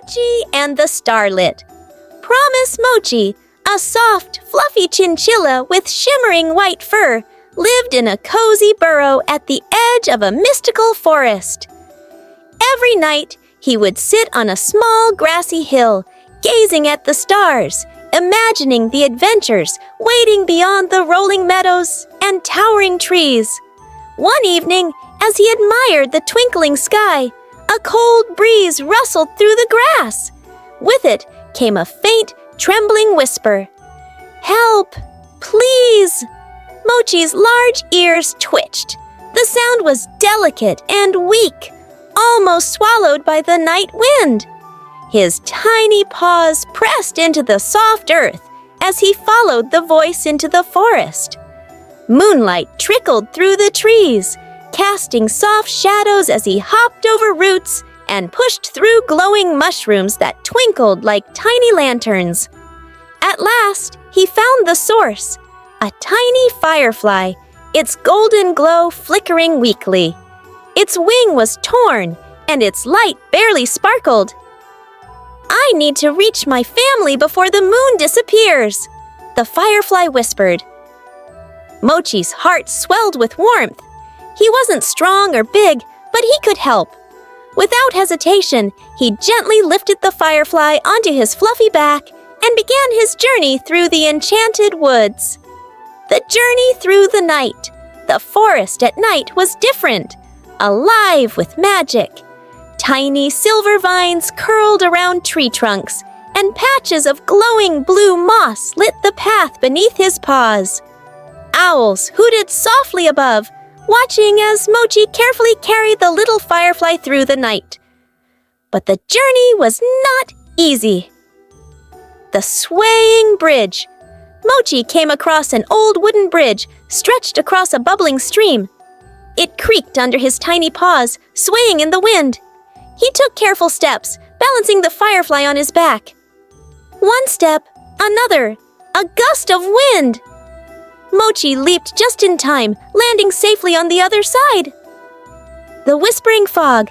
Mochi and the Starlit. Promise Mochi, a soft, fluffy chinchilla with shimmering white fur, lived in a cozy burrow at the edge of a mystical forest. Every night, he would sit on a small grassy hill, gazing at the stars, imagining the adventures waiting beyond the rolling meadows and towering trees. One evening, as he admired the twinkling sky, a cold breeze rustled through the grass. With it came a faint, trembling whisper. "Help! Please!" Mochi's large ears twitched. The sound was delicate and weak, almost swallowed by the night wind. His tiny paws pressed into the soft earth as he followed the voice into the forest. Moonlight trickled through the trees, casting soft shadows as he hopped over roots and pushed through glowing mushrooms that twinkled like tiny lanterns. At last, he found the source, a tiny firefly, its golden glow flickering weakly. Its wing was torn, and its light barely sparkled. "I need to reach my family before the moon disappears," the firefly whispered. Mochi's heart swelled with warmth. He wasn't strong or big, but he could help. Without hesitation, he gently lifted the firefly onto his fluffy back and began his journey through the enchanted woods. The journey through the night. The forest at night was different, alive with magic. Tiny silver vines curled around tree trunks, and patches of glowing blue moss lit the path beneath his paws. Owls hooted softly above, watching as Mochi carefully carried the little firefly through the night. But the journey was not easy. The swaying bridge. Mochi came across an old wooden bridge stretched across a bubbling stream. It creaked under his tiny paws, swaying in the wind. He took careful steps, balancing the firefly on his back. One step, another, a gust of wind. Mochi leaped just in time, landing safely on the other side. The whispering fog.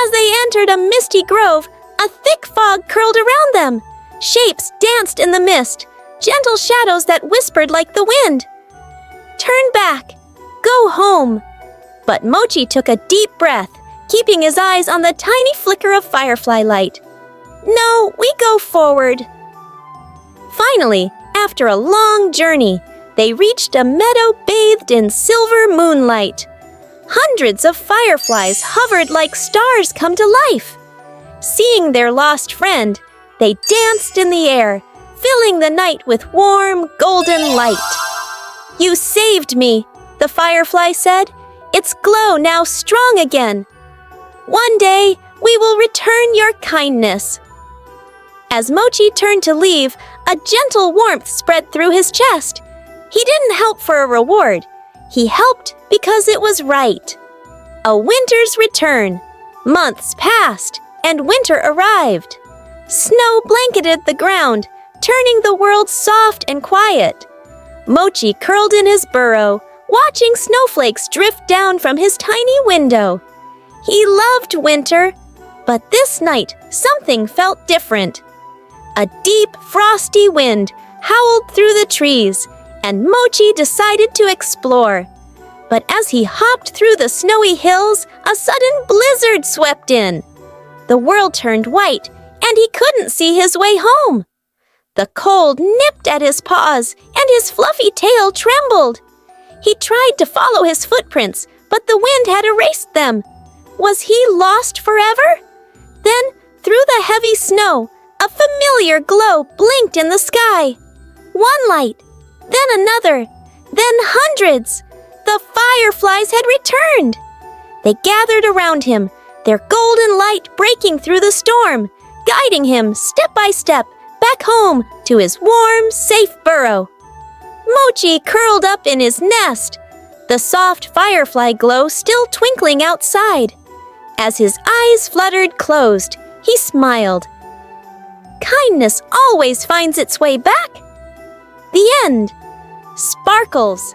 As they entered a misty grove, a thick fog curled around them. Shapes danced in the mist, gentle shadows that whispered like the wind. "Turn back. Go home." But Mochi took a deep breath, keeping his eyes on the tiny flicker of firefly light. "No, we go forward." Finally, after a long journey, they reached a meadow bathed in silver moonlight. Hundreds of fireflies hovered like stars come to life. Seeing their lost friend, they danced in the air, filling the night with warm, golden light. "You saved me," the firefly said, its glow now strong again. "One day, we will return your kindness." As Mochi turned to leave, a gentle warmth spread through his chest. He didn't help for a reward. He helped because it was right. A winter's return. Months passed, and winter arrived. Snow blanketed the ground, turning the world soft and quiet. Mochi curled in his burrow, watching snowflakes drift down from his tiny window. He loved winter, but this night something felt different. A deep, frosty wind howled through the trees, and Mochi decided to explore. But as he hopped through the snowy hills, a sudden blizzard swept in. The world turned white, and he couldn't see his way home. The cold nipped at his paws, and his fluffy tail trembled. He tried to follow his footprints, but the wind had erased them. Was he lost forever? Then, through the heavy snow, a familiar glow blinked in the sky. One light, then another, then hundreds. The fireflies had returned. They gathered around him, their golden light breaking through the storm, guiding him step by step back home to his warm, safe burrow. Mochi curled up in his nest, the soft firefly glow still twinkling outside. As his eyes fluttered closed, he smiled. Kindness always finds its way back. The end. Sparkles.